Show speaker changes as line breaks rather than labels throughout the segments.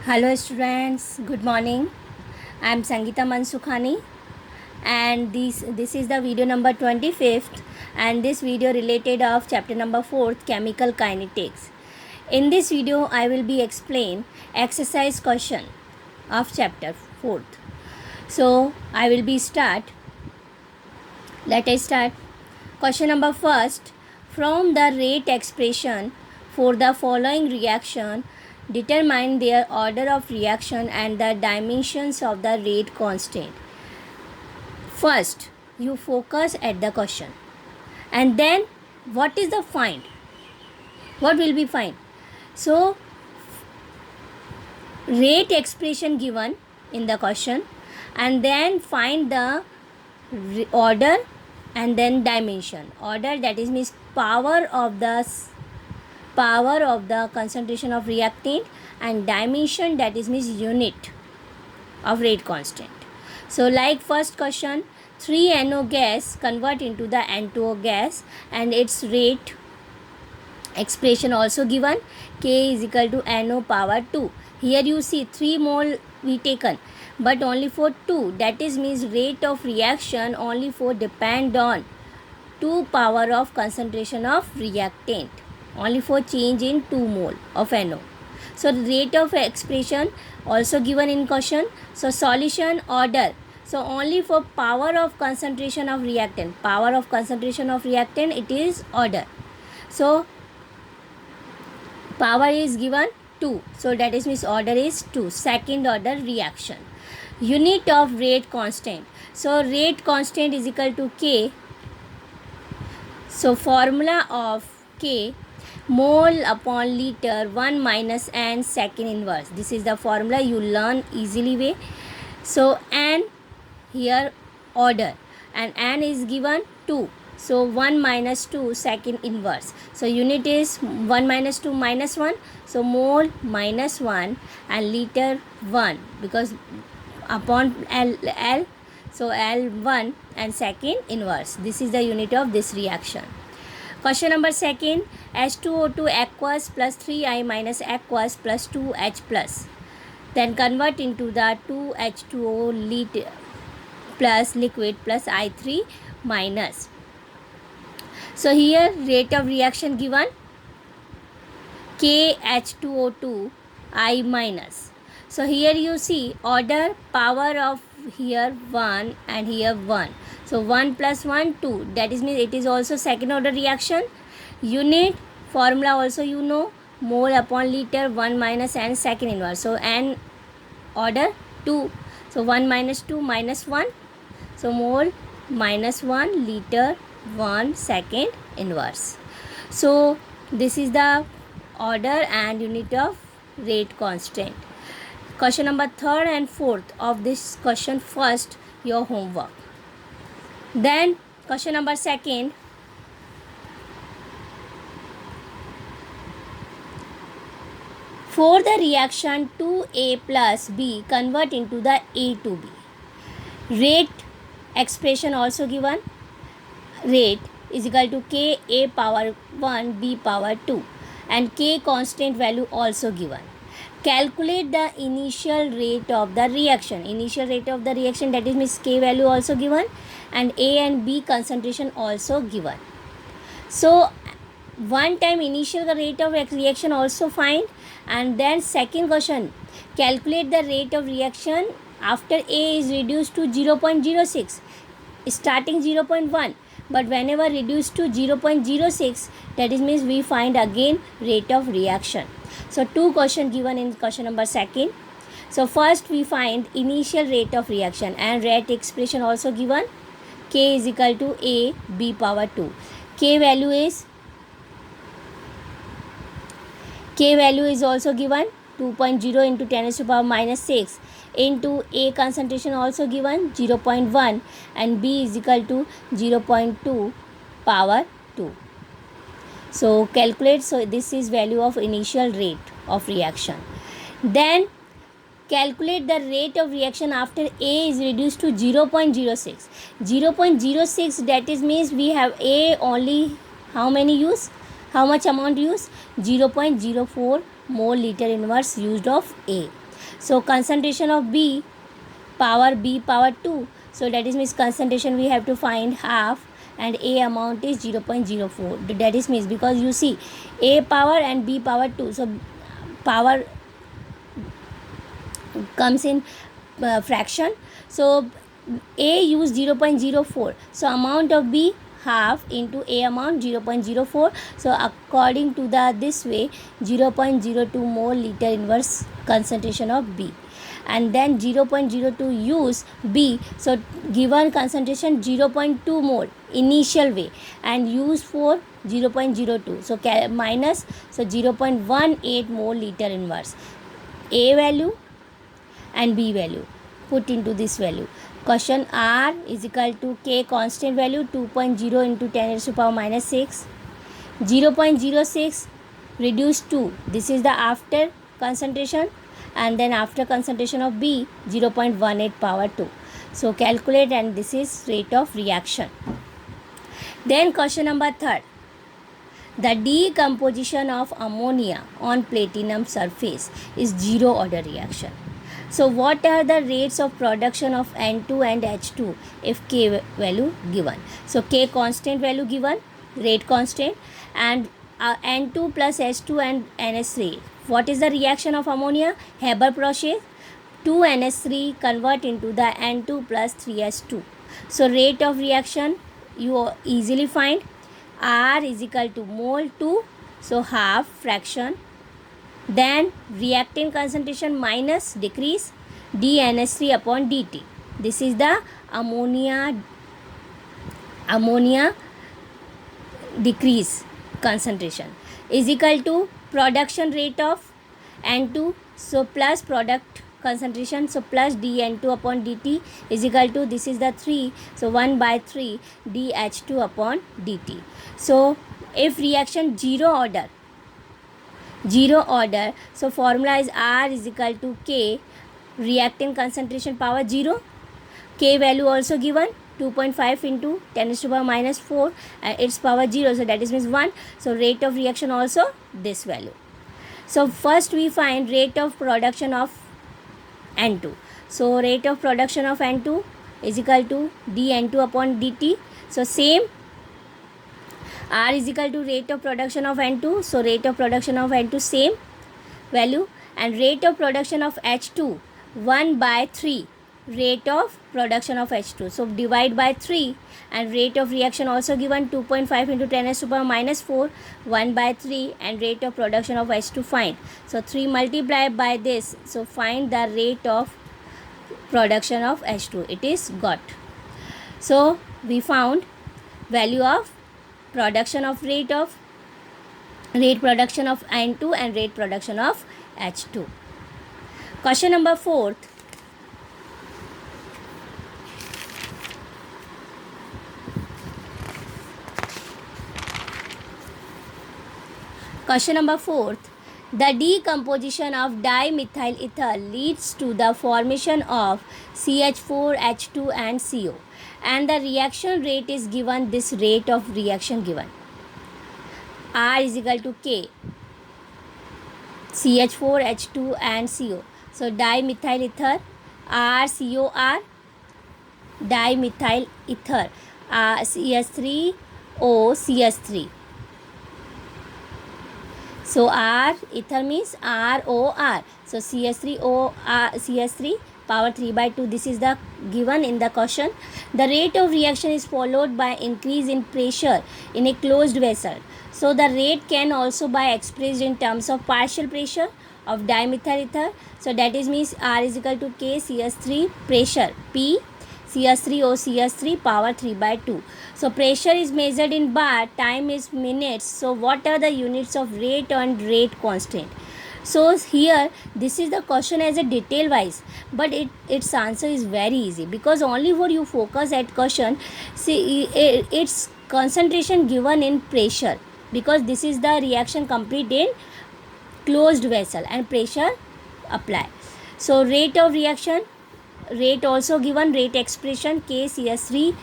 Hello students, good morning. I am Sangeeta Mansukhani and this is the video number 25th and this video related of chapter number 4th chemical kinetics. In this video I will be explain exercise question of chapter 4th. So I will be start. Let us start. Question number first. From the rate expression for the following reaction, determine their order of reaction and the dimensions of the rate constant. First, you focus at the question. And then, what is the find? What will be find? So, rate expression given in the question and then find the order and then dimension. Order, that is means power of the concentration of reactant, and dimension, that is means unit of rate constant. So like first question, 3NO gas convert into the N2O gas and its rate expression also given, K is equal to NO power 2. Here you see 3 mole we taken but only for 2, that is means rate of reaction only for depend on 2 power of concentration of reactant, only for change in 2 mole of NO. So the rate of expression also given in question. So solution order, so only for power of concentration of reactant, it is order. So power is given 2, so that is means order is 2, second order reaction. Unit of rate constant, so rate constant is equal to K. So formula of K, mole upon liter 1 minus n second inverse. This is the formula you learn easily way. So n here order and n is given 2. So 1 minus 2 second inverse. So unit is 1 minus 2 minus 1. So mole minus 1 and liter 1 because upon L, so L1 and second inverse. This is the unit of this reaction. Question number second, H2O2 aqueous plus 3I minus aqueous plus 2H plus. Then convert into the 2H2O liter plus liquid plus I3 minus. So here rate of reaction given, KH2O2 I minus. So here you see order, power of here 1 and here 1. So 1 plus 1 2, that is means it is also second order reaction. Unit formula also you know, mole upon liter 1 minus n second inverse. So n order 2. So 1 minus 2 minus 1. So mole minus 1 liter 1 second inverse. So this is the order and unit of rate constant. Question number third and fourth of this question first your homework. Then question number second, for the reaction 2A plus B convert into the A to B. Rate expression also given, rate is equal to K A power 1 B power 2 and K constant value also given. Calculate the initial rate of the reaction. Initial rate of the reaction, that is means K value also given and A and B concentration also given. So one time initial rate of reaction also find, and then second question, calculate the rate of reaction after A is reduced to 0.06, starting 0.1, but whenever reduced to 0.06, that is means we find again rate of reaction. So two questions given in question number second. So first we find initial rate of reaction and rate expression also given, K is equal to A B power 2. K value is also given 2.0 into 10 raised to power minus 6 into A concentration also given 0.1 and B is equal to 0.2 power 2. So calculate, so this is value of initial rate of reaction. Then calculate the rate of reaction after A is reduced to 0.06. 0.06, that is means we have A only how many use? How much amount use? 0.04 mole liter inverse used of A. So concentration of B power 2. So that is means concentration we have to find half, and A amount is 0.04. That is means because you see A power and B power 2. So power comes in fraction. So A use 0.04. So amount of B half into A amount 0.04. So according to this way 0.02 mole liter inverse concentration of B, and then 0.02 use B. So given concentration 0.2 mole initial way and use for 0.02. So minus, so 0.18 mole liter inverse. A value and B value put into this value. Question R is equal to K constant value 2.0 into 10 raised to power minus 6. 0.06 reduced to, this is the after concentration, and then after concentration of B 0.18 power 2. So calculate, and this is rate of reaction. Then question number 3. The decomposition of ammonia on platinum surface is zero order reaction. So what are the rates of production of N2 and H2 if K value given? So K constant value given, rate constant, and N2 plus H2 and NS3. What is the reaction of ammonia? Haber process. 2NS3 convert into the N2 plus 3H2. So rate of reaction you easily find. R is equal to mole 2, so half fraction. Then reactant concentration minus decrease dNS3 upon dt. This is the ammonia decrease concentration is equal to production rate of N2, so plus product concentration, so plus dN2 upon dt is equal to, this is the 3, so 1 by 3 dH2 upon dt. So if reaction zero order, so formula is R is equal to K reactant concentration power 0, K value also given 2.5 into 10 raised to power minus 4 and its power 0, so that is means 1. So rate of reaction also this value. So first we find rate of production of N2. So rate of production of N2 is equal to dN2 upon dt. So same, R is equal to rate of production of N2. So rate of production of N2 same value, and rate of production of H2 1 by 3 rate of production of H2. So divide by 3, and rate of reaction also given 2.5 into 10 raised to power minus 4 1 by 3, and rate of production of H2 find. So 3 multiplied by this, so find the rate of production of H2. It is got. So we found value of production of rate production of N2 and rate production of H2. Question number 4. Question number 4. The decomposition of dimethyl ether leads to the formation of CH4, H2 and CO, and the reaction rate is given. This rate of reaction given. R is equal to K CH4, H2 and CO. So dimethyl ether, RCOR, dimethyl ether, CH3O, CH3. So R ether means ROR. So CH3O, CH3 power 3 by 2. This is the given in the question. The rate of reaction is followed by increase in pressure in a closed vessel. So the rate can also be expressed in terms of partial pressure of dimethyl ether. So that is means R is equal to K CH3 pressure P CH3O CH3 power 3 by 2. So pressure is measured in bar, time is minutes. So what are the units of rate and rate constant? So here this is the question as a detail wise, but its answer is very easy, because only for you focus at question. See its concentration given in pressure, because this is the reaction complete in closed vessel and pressure apply. So rate of reaction, rate also given, rate expression K CH3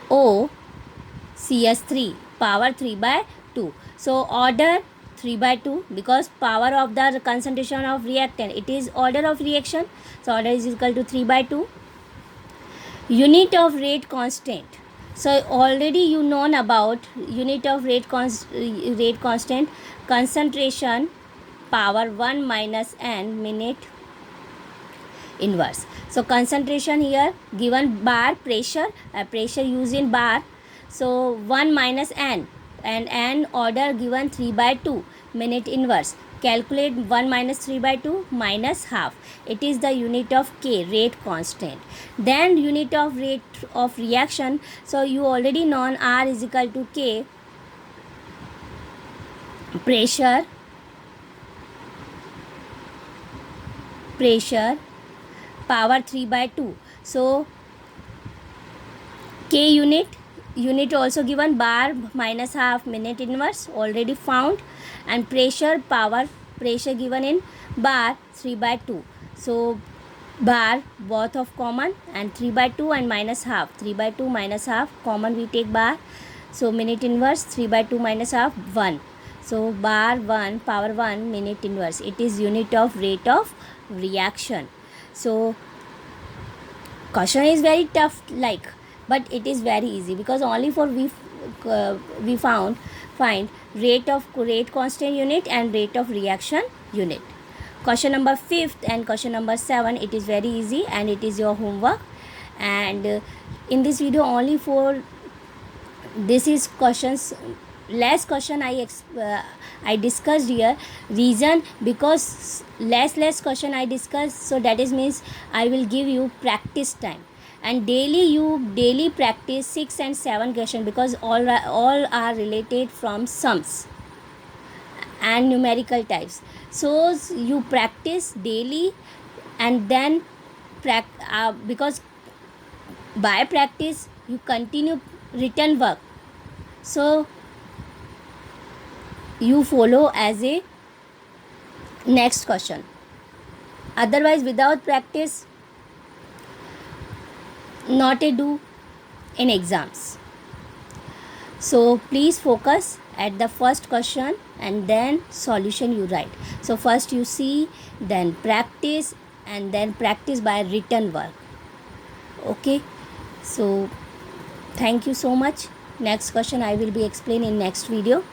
O CH3 power 3 by 2. So order 3/2, because power of the concentration of reactant, it is order of reaction, so order is equal to 3/2. Unit of rate constant, so already you known about unit of rate constant, concentration power 1 minus n minute inverse. So concentration here given bar, pressure used in bar, so 1 minus n, and n order given 3/2 minute inverse. Calculate 1 minus 3/2 minus half. It is the unit of K, rate constant. Then unit of rate of reaction, so you already known R is equal to K, pressure power 3/2. So K unit also given, bar minus half minute inverse already found, and pressure given in bar 3/2. So bar both of common, and 3/2 and minus half, 3/2 minus half common we take bar, so minute inverse 3/2 minus half 1. So bar 1 power 1 minute inverse, it is unit of rate of reaction. So question is very tough but it is very easy, because only for we find rate constant unit and rate of reaction unit. Question number 5th and question number 7, it is very easy and it is your homework. And in this video only for this is questions, less question I discussed here. Reason, because less question I discussed, so that is means I will give you practice time, and daily practice 6 and 7 question, because all are related from sums and numerical types. So you practice daily, and then because by practice you continue written work, so you follow as a next question. Otherwise without practice not a do in exams. So please focus at the first question and then solution you write. So first you see, then practice, and then practice by written work. Okay, so thank you so much. Next question I will be explaining in next video.